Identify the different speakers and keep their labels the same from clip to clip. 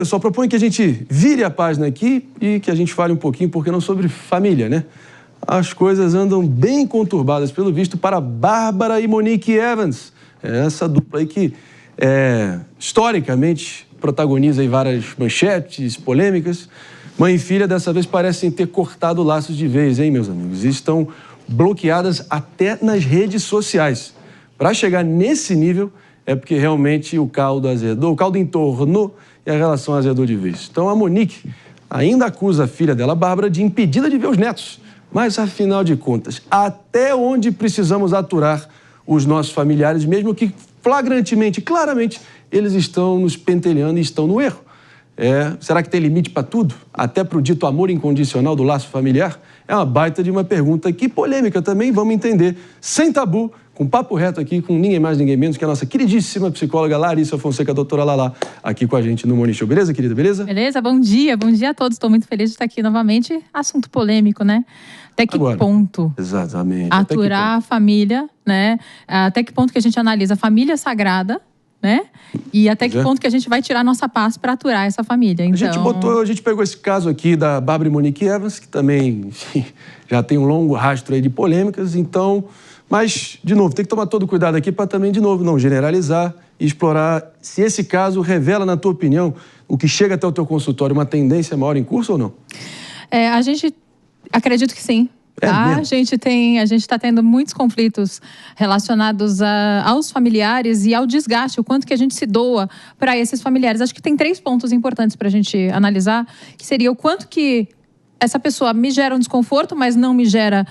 Speaker 1: Eu só proponho que a gente vire a página aqui e que a gente fale um pouquinho, porque não, sobre família, né? As coisas andam bem conturbadas, pelo visto, para Bárbara e Monique Evans. Essa dupla aí que, historicamente, protagoniza aí várias manchetes, polêmicas. Mãe e filha, dessa vez, parecem ter cortado laços de vez, hein, meus amigos? Estão bloqueadas até nas redes sociais. Para chegar nesse nível, é porque realmente o caldo azedou, o caldo entornou e a relação azedou de vez. Então a Monique ainda acusa a filha dela, Bárbara, de impedida de ver os netos. Mas, afinal de contas, até onde precisamos aturar os nossos familiares, mesmo que flagrantemente, claramente, eles estão nos pentelhando e estão no erro? Será que tem limite para tudo? Até para o dito amor incondicional do laço familiar? É uma baita de uma pergunta que polêmica também, vamos entender, sem tabu, com papo reto aqui, com ninguém mais, ninguém menos que a nossa queridíssima psicóloga Larissa Fonseca, doutora Lala, aqui com a gente no Morning Show. Beleza, querida? Beleza?
Speaker 2: Beleza, bom dia a todos. Estou muito feliz de estar aqui novamente. Assunto polêmico, né? Até que ponto?
Speaker 1: Exatamente.
Speaker 2: Aturar a família, né? Até que ponto que a gente analisa a família sagrada, né? E até que ponto que a gente vai tirar nossa paz para aturar essa família. Então...
Speaker 1: A gente pegou esse caso aqui da Bárbara e Monique Evans, que também, enfim, já tem um longo rastro aí de polêmicas, então... Mas, de novo, tem que tomar todo cuidado aqui para também, de novo, não generalizar e explorar se esse caso revela, na tua opinião, o que chega até o teu consultório, uma tendência maior em curso ou não?
Speaker 2: A gente acredito que sim. Tá? A gente está tendo muitos conflitos relacionados aos familiares e ao desgaste, o quanto que a gente se doa para esses familiares. Acho que tem 3 pontos importantes para a gente analisar, que seria o quanto que essa pessoa me gera um desconforto, mas não me gera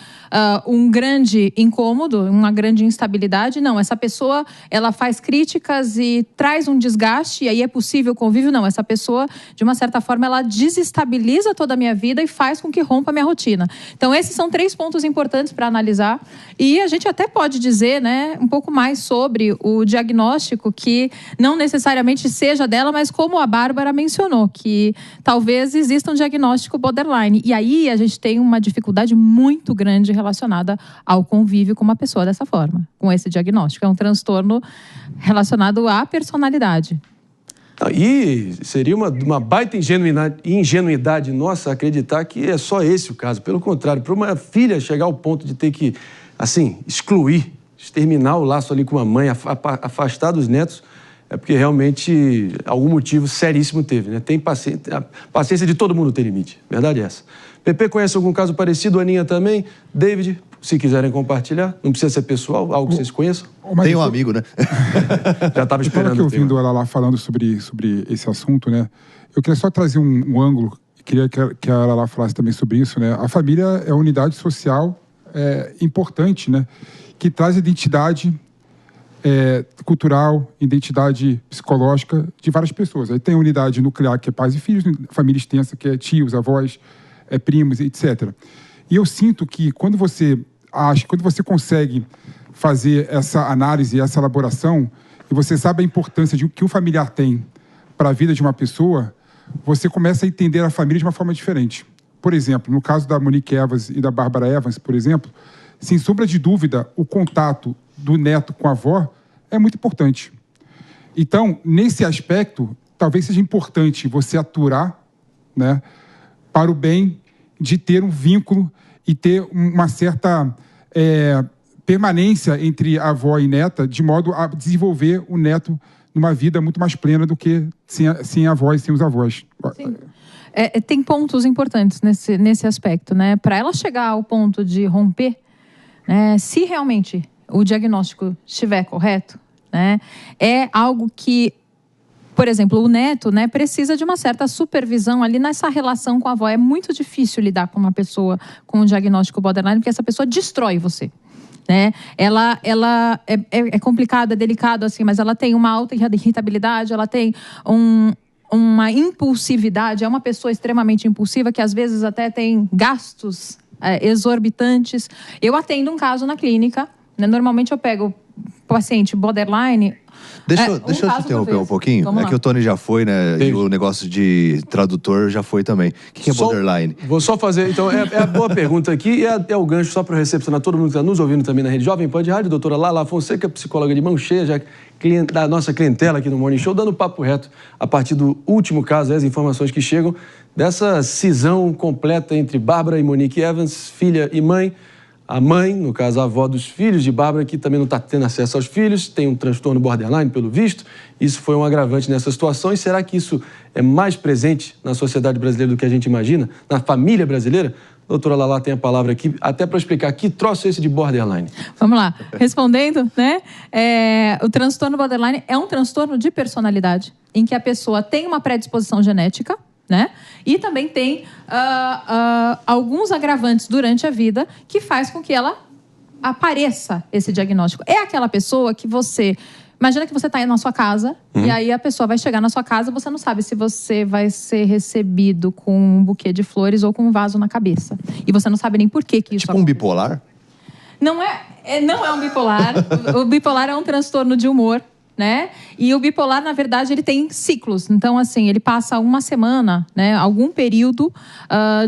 Speaker 2: um grande incômodo, uma grande instabilidade. Não, essa pessoa, ela faz críticas e traz um desgaste, e aí é possível o convívio? Não, essa pessoa, de uma certa forma, ela desestabiliza toda a minha vida e faz com que rompa a minha rotina. Então, esses são 3 pontos importantes para analisar. E a gente até pode dizer, né, um pouco mais sobre o diagnóstico, que não necessariamente seja dela, mas como a Bárbara mencionou, que talvez exista um diagnóstico borderline. E aí a gente tem uma dificuldade muito grande relacionada ao convívio com uma pessoa dessa forma, com esse diagnóstico. É um transtorno relacionado à personalidade.
Speaker 1: E seria uma baita ingenuidade nossa acreditar que é só esse o caso. Pelo contrário, para uma filha chegar ao ponto de ter que, assim, excluir, exterminar o laço ali com a mãe, afastar dos netos, é porque realmente algum motivo seríssimo teve, né? Tem paciência, a paciência de todo mundo tem limite, verdade é essa. Pepe conhece algum caso parecido, Aninha também, David, se quiserem compartilhar, não precisa ser pessoal, algo que vocês conheçam.
Speaker 3: Tem um amigo, né?
Speaker 1: Já estava esperando.
Speaker 4: Eu estava aqui ouvindo ela lá falando sobre esse assunto, né? Eu queria só trazer um ângulo, queria que a Lala falasse também sobre isso, né? A família é uma unidade social importante, né? Que traz identidade cultural, identidade psicológica de várias pessoas. Aí tem a unidade nuclear, que é pais e filhos, família extensa, que é tios, avós, primos, etc. E eu sinto que quando você consegue fazer essa análise, essa elaboração, e você sabe a importância de que um familiar tem para a vida de uma pessoa, você começa a entender a família de uma forma diferente. Por exemplo, no caso da Monique Evans e da Bárbara Evans, por exemplo, sem sombra de dúvida, o contato do neto com a avó é muito importante. Então, nesse aspecto, talvez seja importante você aturar, né, para o bem de ter um vínculo e ter uma certa permanência entre a avó e neta, de modo a desenvolver o neto numa vida muito mais plena do que sem a avó e sem os avós.
Speaker 2: Sim. Tem pontos importantes nesse aspecto, né? Para ela chegar ao ponto de romper, né, se realmente o diagnóstico estiver correto, né, é algo que, por exemplo, o neto, né, precisa de uma certa supervisão ali nessa relação com a avó. É muito difícil lidar com uma pessoa com um diagnóstico borderline, porque essa pessoa destrói você, né? Ela é complicada, é delicado, assim, mas ela tem uma alta irritabilidade, ela tem uma impulsividade, é uma pessoa extremamente impulsiva, que às vezes até tem gastos exorbitantes. Eu atendo um caso na clínica, né? Normalmente eu pego paciente borderline.
Speaker 3: Deixa eu te interromper um pouquinho.
Speaker 2: Vamos lá.
Speaker 3: Que o Tony já foi, né? E o negócio de tradutor já foi também. O que é borderline?
Speaker 1: Vou só fazer, então, é a boa pergunta aqui, é o gancho só para recepcionar todo mundo que está nos ouvindo também na Rede Jovem Pan de Rádio, doutora Lala Fonseca, psicóloga de mão cheia, já da nossa clientela aqui no Morning Show, dando papo reto a partir do último caso, as informações que chegam dessa cisão completa entre Bárbara e Monique Evans, filha e mãe. A mãe, no caso a avó dos filhos de Bárbara, que também não está tendo acesso aos filhos, tem um transtorno borderline, pelo visto. Isso foi um agravante nessa situação. E será que isso é mais presente na sociedade brasileira do que a gente imagina? Na família brasileira? A doutora Lala tem a palavra aqui, até para explicar que troço é esse de borderline.
Speaker 2: Vamos lá. Respondendo, né? O transtorno borderline é um transtorno de personalidade, em que a pessoa tem uma predisposição genética, né? E também tem alguns agravantes durante a vida que faz com que ela apareça esse diagnóstico. É aquela pessoa que você... Imagina que você está aí na sua casa e aí a pessoa vai chegar na sua casa e você não sabe se você vai ser recebido com um buquê de flores ou com um vaso na cabeça. E você não sabe nem por que isso
Speaker 3: acontece. Tipo um bipolar?
Speaker 2: Não é um bipolar. O bipolar é um transtorno de humor, né? E o bipolar, na verdade, ele tem ciclos. Então, assim, ele passa uma semana, né? Algum período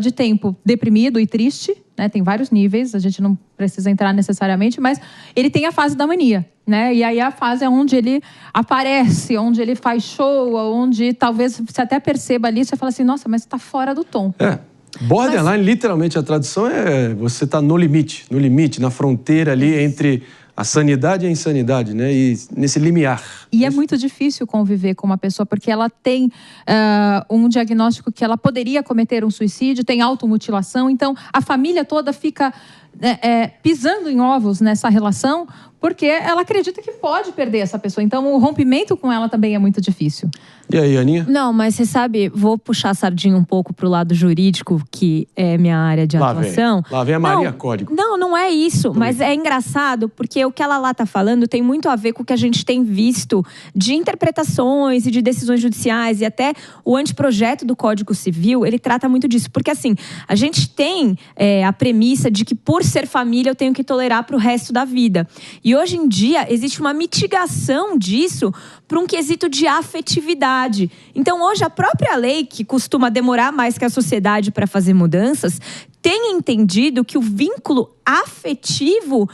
Speaker 2: de tempo deprimido e triste, né? Tem vários níveis, a gente não precisa entrar necessariamente, mas ele tem a fase da mania, né? E aí a fase é onde ele aparece, onde ele faz show, onde talvez você até perceba ali, você fala assim, nossa, mas está fora do tom.
Speaker 1: Borderline, literalmente, a tradução é você está no limite, na fronteira ali entre a sanidade e a insanidade, né? E nesse limiar.
Speaker 2: E é muito difícil conviver com uma pessoa, porque ela tem um diagnóstico que ela poderia cometer um suicídio, tem automutilação, então a família toda fica pisando em ovos nessa relação, porque ela acredita que pode perder essa pessoa. Então o rompimento com ela também é muito difícil.
Speaker 1: E aí, Aninha?
Speaker 5: Não, mas você sabe, vou puxar a sardinha um pouco pro lado jurídico, que é minha área de atuação.
Speaker 1: Lá vem a Maria Código.
Speaker 5: Não é isso, mas é engraçado, porque o que ela lá tá falando tem muito a ver com o que a gente tem visto de interpretações e de decisões judiciais, e até o anteprojeto do Código Civil, ele trata muito disso. Porque assim, a gente tem a premissa de que por ser família eu tenho que tolerar pro resto da vida. E hoje em dia existe uma mitigação disso para um quesito de afetividade. Então hoje a própria lei, que costuma demorar mais que a sociedade para fazer mudanças, tem entendido que o vínculo afetivo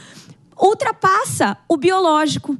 Speaker 5: ultrapassa o biológico.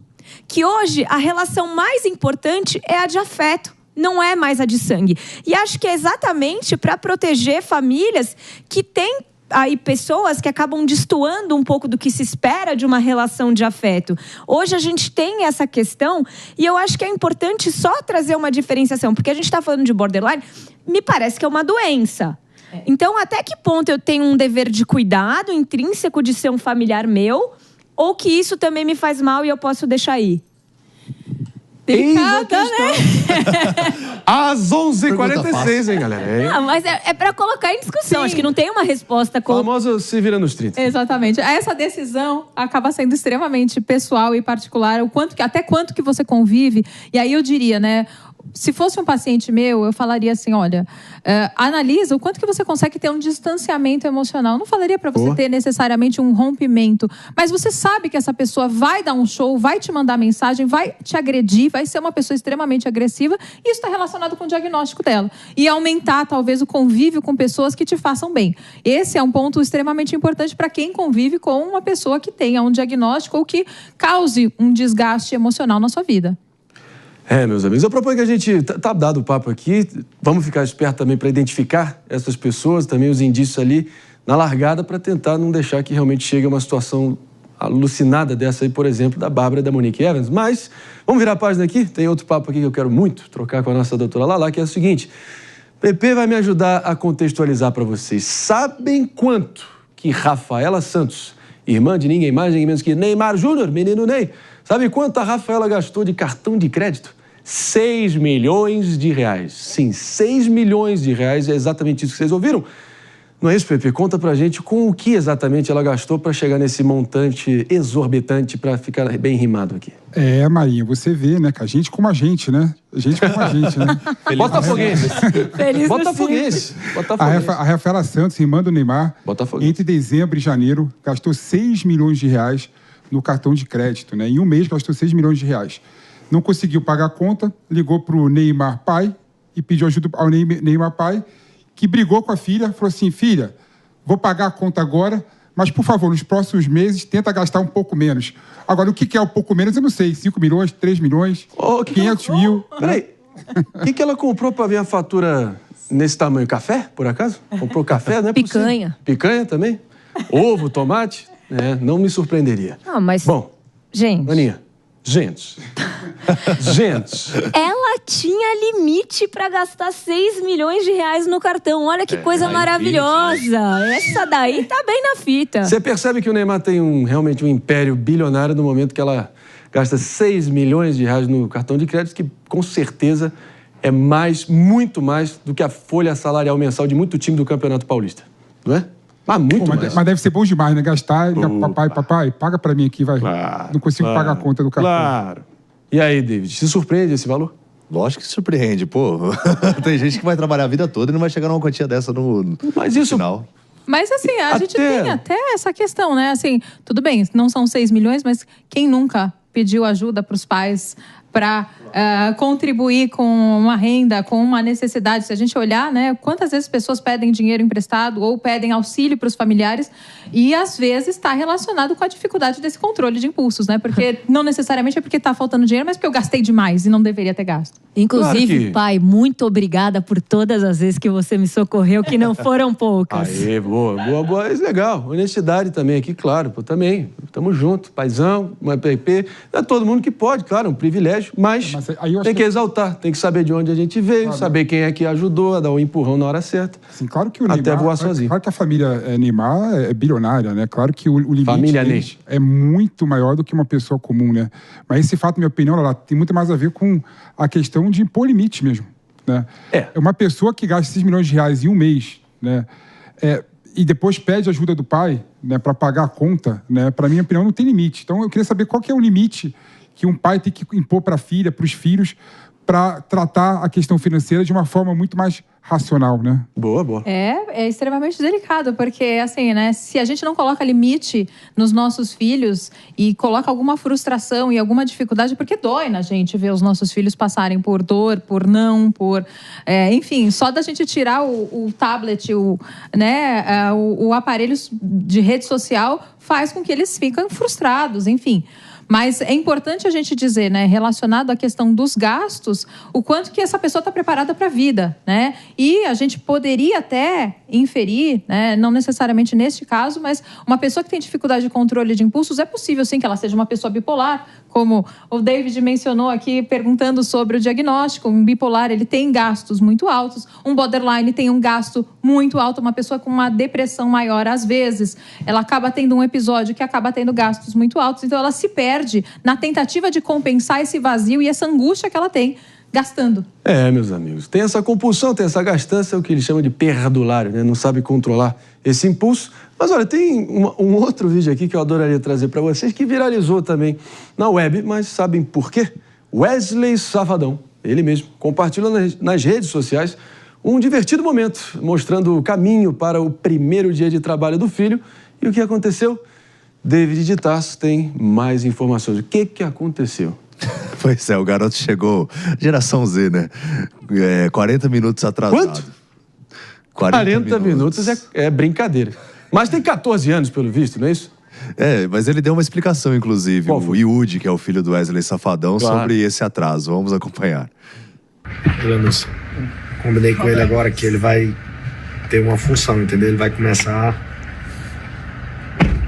Speaker 5: Que hoje a relação mais importante é a de afeto, não é mais a de sangue. E acho que é exatamente para proteger famílias que têm aí pessoas que acabam destoando um pouco do que se espera de uma relação de afeto. Hoje a gente tem essa questão e eu acho que é importante só trazer uma diferenciação, porque a gente está falando de borderline, me parece que é uma doença. Então, até que ponto eu tenho um dever de cuidado intrínseco de ser um familiar meu, ou que isso também me faz mal e eu posso deixar ir?
Speaker 2: Delicada, né?
Speaker 1: Às 11h46, hein, galera?
Speaker 5: Não, mas é para colocar em discussão.
Speaker 2: Sim.
Speaker 5: Acho que não tem uma resposta...
Speaker 1: O famoso se vira nos 30.
Speaker 2: Exatamente. Essa decisão acaba sendo extremamente pessoal e particular. Até quanto que você convive. E aí eu diria, né... Se fosse um paciente meu, eu falaria assim, olha, analisa o quanto que você consegue ter um distanciamento emocional. Não falaria para você ter necessariamente um rompimento, mas você sabe que essa pessoa vai dar um show, vai te mandar mensagem, vai te agredir, vai ser uma pessoa extremamente agressiva, e isso está relacionado com o diagnóstico dela. E aumentar, talvez, o convívio com pessoas que te façam bem. Esse é um ponto extremamente importante para quem convive com uma pessoa que tenha um diagnóstico ou que cause um desgaste emocional na sua vida.
Speaker 1: Meus amigos, eu proponho que a gente... Tá dado o papo aqui, vamos ficar esperto também para identificar essas pessoas, também os indícios ali na largada, para tentar não deixar que realmente chegue a uma situação alucinada dessa aí, por exemplo, da Bárbara e da Monique Evans. Mas, vamos virar a página aqui, tem outro papo aqui que eu quero muito trocar com a nossa doutora Lala, que é o seguinte, Pepe vai me ajudar a contextualizar para vocês. Sabem quanto que Rafaela Santos, irmã de ninguém mais, ninguém menos que Neymar Júnior, menino Ney, sabe quanto a Rafaela gastou de cartão de crédito? 6 milhões de reais. Sim, 6 milhões de reais, é exatamente isso que vocês ouviram. Não é isso, Pepe? Conta pra gente com o que exatamente ela gastou para chegar nesse montante exorbitante, para ficar bem rimado aqui.
Speaker 4: Marinha, você vê, né, que a gente como a gente, né? A gente como a gente, né?
Speaker 1: Botafoguense.
Speaker 4: Botafoguense. A Rafaela Santos, irmã do Neymar, entre dezembro e janeiro, gastou 6 milhões de reais no cartão de crédito, né? Em um mês gastou 6 milhões de reais. Não conseguiu pagar a conta, ligou para o Neymar pai e pediu ajuda ao Neymar pai, que brigou com a filha, falou assim, filha, vou pagar a conta agora, mas, por favor, nos próximos meses, tenta gastar um pouco menos. Agora, o que é um pouco menos, eu não sei. 5 milhões, 3 milhões, 500 mil...
Speaker 1: Peraí, o que ela comprou para ver a fatura nesse tamanho? Café, por acaso? Comprou café, né?
Speaker 5: Picanha.
Speaker 1: Picanha também? Ovo, tomate? Não me surpreenderia.
Speaker 5: Ah, mas...
Speaker 1: Bom,
Speaker 5: gente...
Speaker 1: Aninha, gente...
Speaker 5: Ela tinha limite para gastar 6 milhões de reais no cartão. Olha que coisa maravilhosa. Essa daí tá bem na fita.
Speaker 1: Você percebe que o Neymar tem realmente um império bilionário no momento que ela gasta 6 milhões de reais no cartão de crédito, que com certeza é muito mais do que a folha salarial mensal de muito time do Campeonato Paulista. Não é? Mas muito mais.
Speaker 4: Mas deve ser bom demais, né? Gastar, papai, paga pra mim aqui, vai.
Speaker 1: Claro,
Speaker 4: não consigo pagar a conta do cartão.
Speaker 1: Claro. E aí, David, se surpreende esse valor?
Speaker 3: Lógico que surpreende, pô. Tem gente que vai trabalhar a vida toda e não vai chegar numa quantia dessa no final.
Speaker 2: Mas assim, a gente tem até essa questão, né? Assim, tudo bem, não são 6 milhões, mas quem nunca pediu ajuda para os pais para contribuir com uma renda, com uma necessidade? Se a gente olhar, né, quantas vezes pessoas pedem dinheiro emprestado ou pedem auxílio para os familiares e, às vezes, está relacionado com a dificuldade desse controle de impulsos, né? Porque não necessariamente é porque está faltando dinheiro, mas porque eu gastei demais e não deveria ter gasto.
Speaker 5: Inclusive, pai, muito obrigada por todas as vezes que você me socorreu, que não foram poucas.
Speaker 1: Aê, boa. É legal. Honestidade também aqui, claro. Pô, também. Tamo junto. Paizão, uma PP. Não é todo mundo que pode, claro, é um privilégio, mas tem que exaltar. Tem que saber de onde a gente veio, saber quem é que ajudou a dar um empurrão na hora certa.
Speaker 4: Sim, claro que o Neymar...
Speaker 1: Até voar sozinho.
Speaker 4: Claro que a família Neymar é bilionária, né? Claro que o limite deles é muito maior do que uma pessoa comum, né? Mas esse fato, na minha opinião, ela tem muito mais a ver com a questão de impor limite mesmo, né? É uma pessoa que gasta 6 milhões de reais em um mês, né? E depois pede ajuda do pai, né, para pagar a conta, né? Para minha opinião, não tem limite. Então, eu queria saber qual que é o limite que um pai tem que impor para a filha, para os filhos, para tratar a questão financeira de uma forma muito mais racional, né?
Speaker 1: Boa.
Speaker 2: É extremamente delicado, porque, assim, né, se a gente não coloca limite nos nossos filhos e coloca alguma frustração e alguma dificuldade, porque dói na gente ver os nossos filhos passarem por dor, enfim, só da gente tirar o tablet, o aparelho de rede social faz com que eles fiquem frustrados, enfim. Mas é importante a gente dizer, né, relacionado à questão dos gastos, o quanto que essa pessoa está preparada para a vida, né? E a gente poderia até inferir, né, não necessariamente neste caso, mas uma pessoa que tem dificuldade de controle de impulsos, é possível sim que ela seja uma pessoa bipolar, como o David mencionou aqui, perguntando sobre o diagnóstico. Um bipolar, ele tem gastos muito altos. Um borderline tem um gasto muito alto. Uma pessoa com uma depressão maior, às vezes, ela acaba tendo um episódio que acaba tendo gastos muito altos. Então, ela se perde na tentativa de compensar esse vazio e essa angústia que ela tem gastando.
Speaker 1: Meus amigos, tem essa compulsão, tem essa gastança, o que eles chamam de perdulário, né? Não sabe controlar esse impulso. Mas olha, tem um outro vídeo aqui que eu adoraria trazer para vocês, que viralizou também na web, mas sabem por quê? Wesley Safadão, ele mesmo, compartilhou nas redes sociais um divertido momento, mostrando o caminho para o primeiro dia de trabalho do filho. E o que aconteceu? David de Tarso tem mais informações. O que aconteceu?
Speaker 3: Pois é, o garoto chegou, geração Z, né? 40 minutos atrasado.
Speaker 1: Quanto? 40 minutos é brincadeira. Mas tem 14 anos, pelo visto, não é isso?
Speaker 3: Mas ele deu uma explicação, inclusive, o Yudi, que é o filho do Wesley Safadão, sobre esse atraso. Vamos acompanhar.
Speaker 6: Combinei com ele agora que ele vai ter uma função, entendeu? Ele vai começar...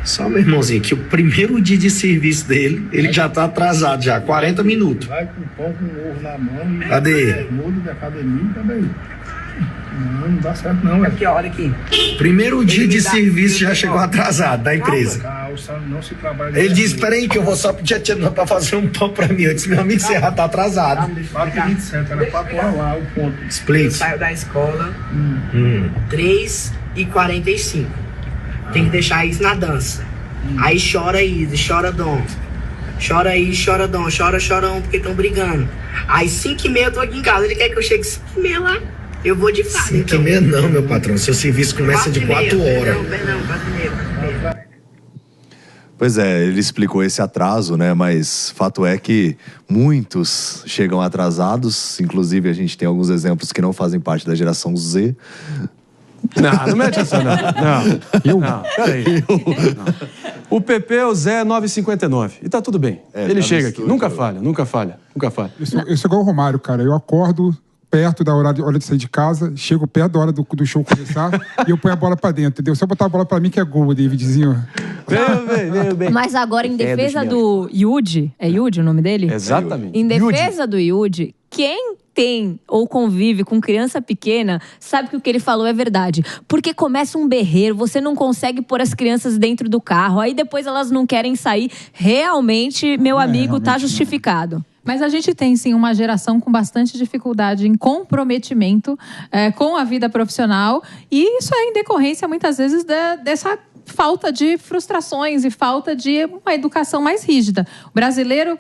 Speaker 6: Só, meu irmãozinho, que o primeiro dia de serviço dele, ele já tá atrasado já, 40 minutos.
Speaker 7: Vai com pão com ovo na mão.
Speaker 6: Cadê?
Speaker 7: Muda de academia também. Não dá certo não.
Speaker 8: Aqui, olha aqui.
Speaker 6: Primeiro dia de serviço já chegou atrasado da empresa.
Speaker 7: Não se trabalha.
Speaker 6: Ele disse, peraí que eu vou só pedir a tia pra fazer um pão pra mim. Eu disse, meu amigo, você já tá atrasado.
Speaker 7: 4h27, era 4 horas lá, o ponto.
Speaker 6: Explique.
Speaker 8: Eu saio da escola 3h45. Tem que deixar isso na dança. Aí chora Izzy, chora Dom. Chora aí, chora Dom, chora porque estão brigando. Aí 5h30 eu tô aqui em casa. Ele quer que eu chegue 5h30 lá. Eu vou de fato.
Speaker 6: 5h30 não, meu patrão. Seu serviço começa de 4 horas.
Speaker 8: Perdão, 4h30.
Speaker 3: Pois é, ele explicou esse atraso, né? Mas fato é que muitos chegam atrasados. Inclusive, a gente tem alguns exemplos que não fazem parte da geração Z.
Speaker 1: Não mete essa não. Não, peraí. Não. O PP é o Zé 959. E tá tudo bem. Ele chega aqui. Nunca falha.
Speaker 4: Eu sou igual o Romário, cara. Eu acordo perto da hora de sair de casa, chego perto da hora do show começar e eu ponho a bola pra dentro, entendeu? Se eu botar a bola pra mim que é gol, Davidzinho.
Speaker 1: Veio bem.
Speaker 5: Mas agora, em defesa do Yudi, é Yudi o nome dele?
Speaker 1: Exatamente.
Speaker 5: Em defesa do Yudi, quem tem ou convive com criança pequena sabe que o que ele falou é verdade. Porque começa um berreiro, você não consegue pôr as crianças dentro do carro, aí depois elas não querem sair. Realmente, meu amigo, tá justificado.
Speaker 2: Mas a gente tem, sim, uma geração com bastante dificuldade em comprometimento com a vida profissional. E isso é em decorrência, muitas vezes, dessa falta de frustrações e falta de uma educação mais rígida. O brasileiro,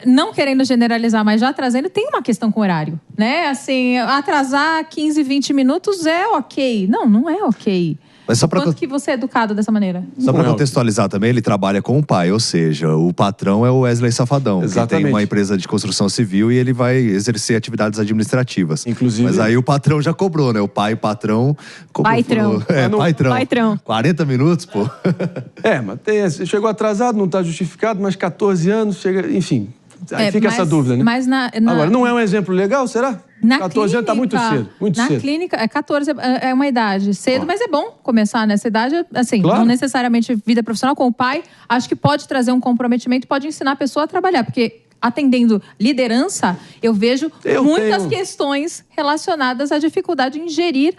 Speaker 2: não querendo generalizar, mas já trazendo, tem uma questão com horário, né? Assim, atrasar 15, 20 minutos é ok. Não é ok.
Speaker 3: Mas
Speaker 2: Quanto que você é educado dessa maneira?
Speaker 3: Só para contextualizar também, ele trabalha com o pai, ou seja, o patrão é o Wesley Safadão,
Speaker 1: Exatamente.
Speaker 3: que tem uma empresa de construção civil e ele vai exercer atividades administrativas.
Speaker 1: Inclusive...
Speaker 3: Mas aí o patrão já cobrou, né? O pai, patrão...
Speaker 5: Patrão.
Speaker 3: Patrão. 40 minutos, pô.
Speaker 1: Mas chegou atrasado, não está justificado, mas 14 anos, chega, enfim... Aí fica essa dúvida, né?
Speaker 2: Mas
Speaker 1: Agora, não é um exemplo legal, será? 14 anos tá muito cedo.
Speaker 2: Na clínica, 14 é uma idade cedo, mas é bom começar nessa idade, assim,
Speaker 1: claro.
Speaker 2: Não necessariamente vida profissional com o pai. Acho que pode trazer um comprometimento, pode ensinar a pessoa a trabalhar, porque atendendo liderança, eu vejo muitas questões relacionadas à dificuldade em gerir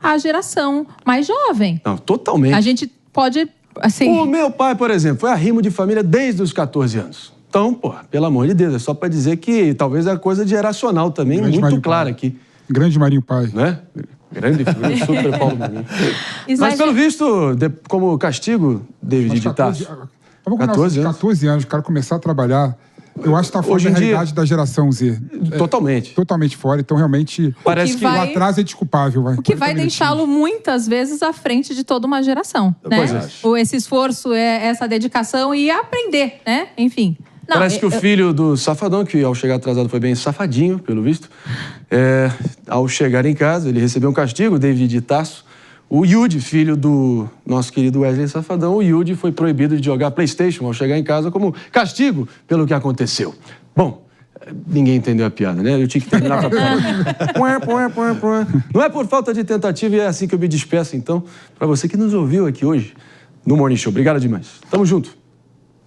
Speaker 2: a geração mais jovem.
Speaker 1: Não, totalmente.
Speaker 2: A gente pode, assim...
Speaker 1: O meu pai, por exemplo, foi arrimo de família desde os 14 anos. Então, pelo amor de Deus, é só para dizer que talvez é coisa de geracional também, muito clara aqui.
Speaker 4: Grande Marinho Pai.
Speaker 1: Né? Grande figura, super Paulo Marinho. Mas pelo visto, como castigo, David de Tasso.
Speaker 4: 14 anos, o cara começar a trabalhar, eu acho que está fora da realidade da geração Z.
Speaker 1: Totalmente.
Speaker 4: Totalmente fora, então realmente
Speaker 1: parece que
Speaker 4: o atraso é desculpável.
Speaker 2: O que vai deixá-lo muitas vezes à frente de toda uma geração, né? Esse esforço, essa dedicação e aprender, né? Enfim...
Speaker 1: Parece que o filho do Safadão, que ao chegar atrasado foi bem safadinho, pelo visto, ao chegar em casa, ele recebeu um castigo, David de Tasso. O Yudi, filho do nosso querido Wesley Safadão, o Yudi foi proibido de jogar PlayStation ao chegar em casa como castigo pelo que aconteceu. Bom, ninguém entendeu a piada, né? Eu tinha que terminar com a piada. Não é por falta de tentativa e é assim que eu me despeço, então, para você que nos ouviu aqui hoje no Morning Show. Obrigado demais. Tamo junto.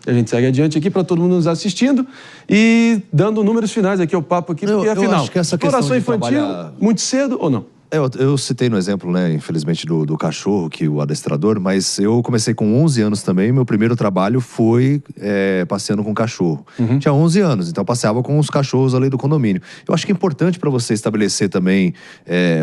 Speaker 1: A gente segue adiante aqui para todo mundo nos assistindo e dando números finais aqui ao papo aqui, porque afinal,
Speaker 3: acho que essa exploração
Speaker 1: infantil, muito cedo ou não?
Speaker 3: Eu citei no exemplo, né, infelizmente, do cachorro, que o adestrador, mas eu comecei com 11 anos também. Meu primeiro trabalho foi passeando com cachorro. Tinha 11 anos, então passeava com os cachorros ali do condomínio. Eu acho que é importante para você estabelecer também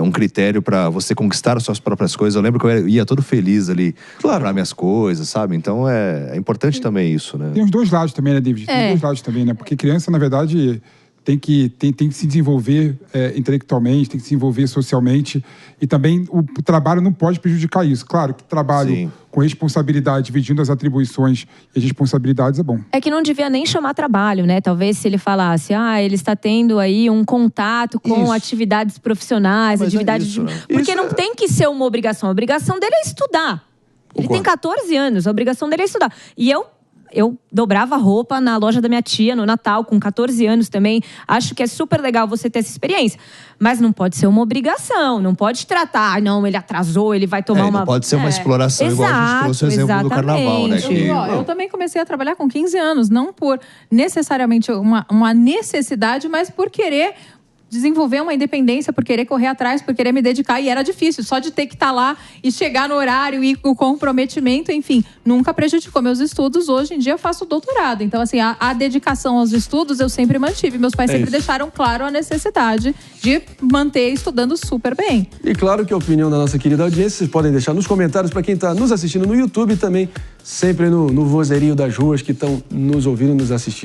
Speaker 3: um critério para você conquistar as suas próprias coisas. Eu lembro que eu ia todo feliz ali comprar minhas coisas, sabe? Então é importante também isso, né?
Speaker 4: Tem os dois lados também, né, David? Tem os dois lados também, né? Porque criança, na verdade... Tem que se desenvolver intelectualmente, tem que se desenvolver socialmente. E também o trabalho não pode prejudicar isso. Claro que trabalho com responsabilidade, dividindo as atribuições e as responsabilidades é bom.
Speaker 5: É que não devia nem chamar trabalho, né? Talvez se ele falasse, ele está tendo aí um contato com atividades profissionais, atividades... Porque não tem que ser uma obrigação. A obrigação dele é estudar. Ele tem 14 anos, a obrigação dele é estudar. E eu dobrava roupa na loja da minha tia no Natal, com 14 anos também. Acho que é super legal você ter essa experiência. Mas não pode ser uma obrigação. Não pode tratar, não, ele atrasou, ele vai tomar uma...
Speaker 3: Não pode ser uma exploração, igual a gente trouxe o exemplo do carnaval, né?
Speaker 2: Eu também comecei a trabalhar com 15 anos. Não por necessariamente uma necessidade, mas por querer... desenvolver uma independência, por querer correr atrás, por querer me dedicar, e era difícil, só de ter que estar lá e chegar no horário e o comprometimento, enfim, nunca prejudicou meus estudos. Hoje em dia eu faço doutorado, então assim, a dedicação aos estudos eu sempre mantive, meus pais sempre deixaram claro a necessidade de manter estudando super bem.
Speaker 1: E claro que a opinião da nossa querida audiência, vocês podem deixar nos comentários para quem está nos assistindo no YouTube e também sempre no vozerio das ruas que estão nos ouvindo e nos assistindo.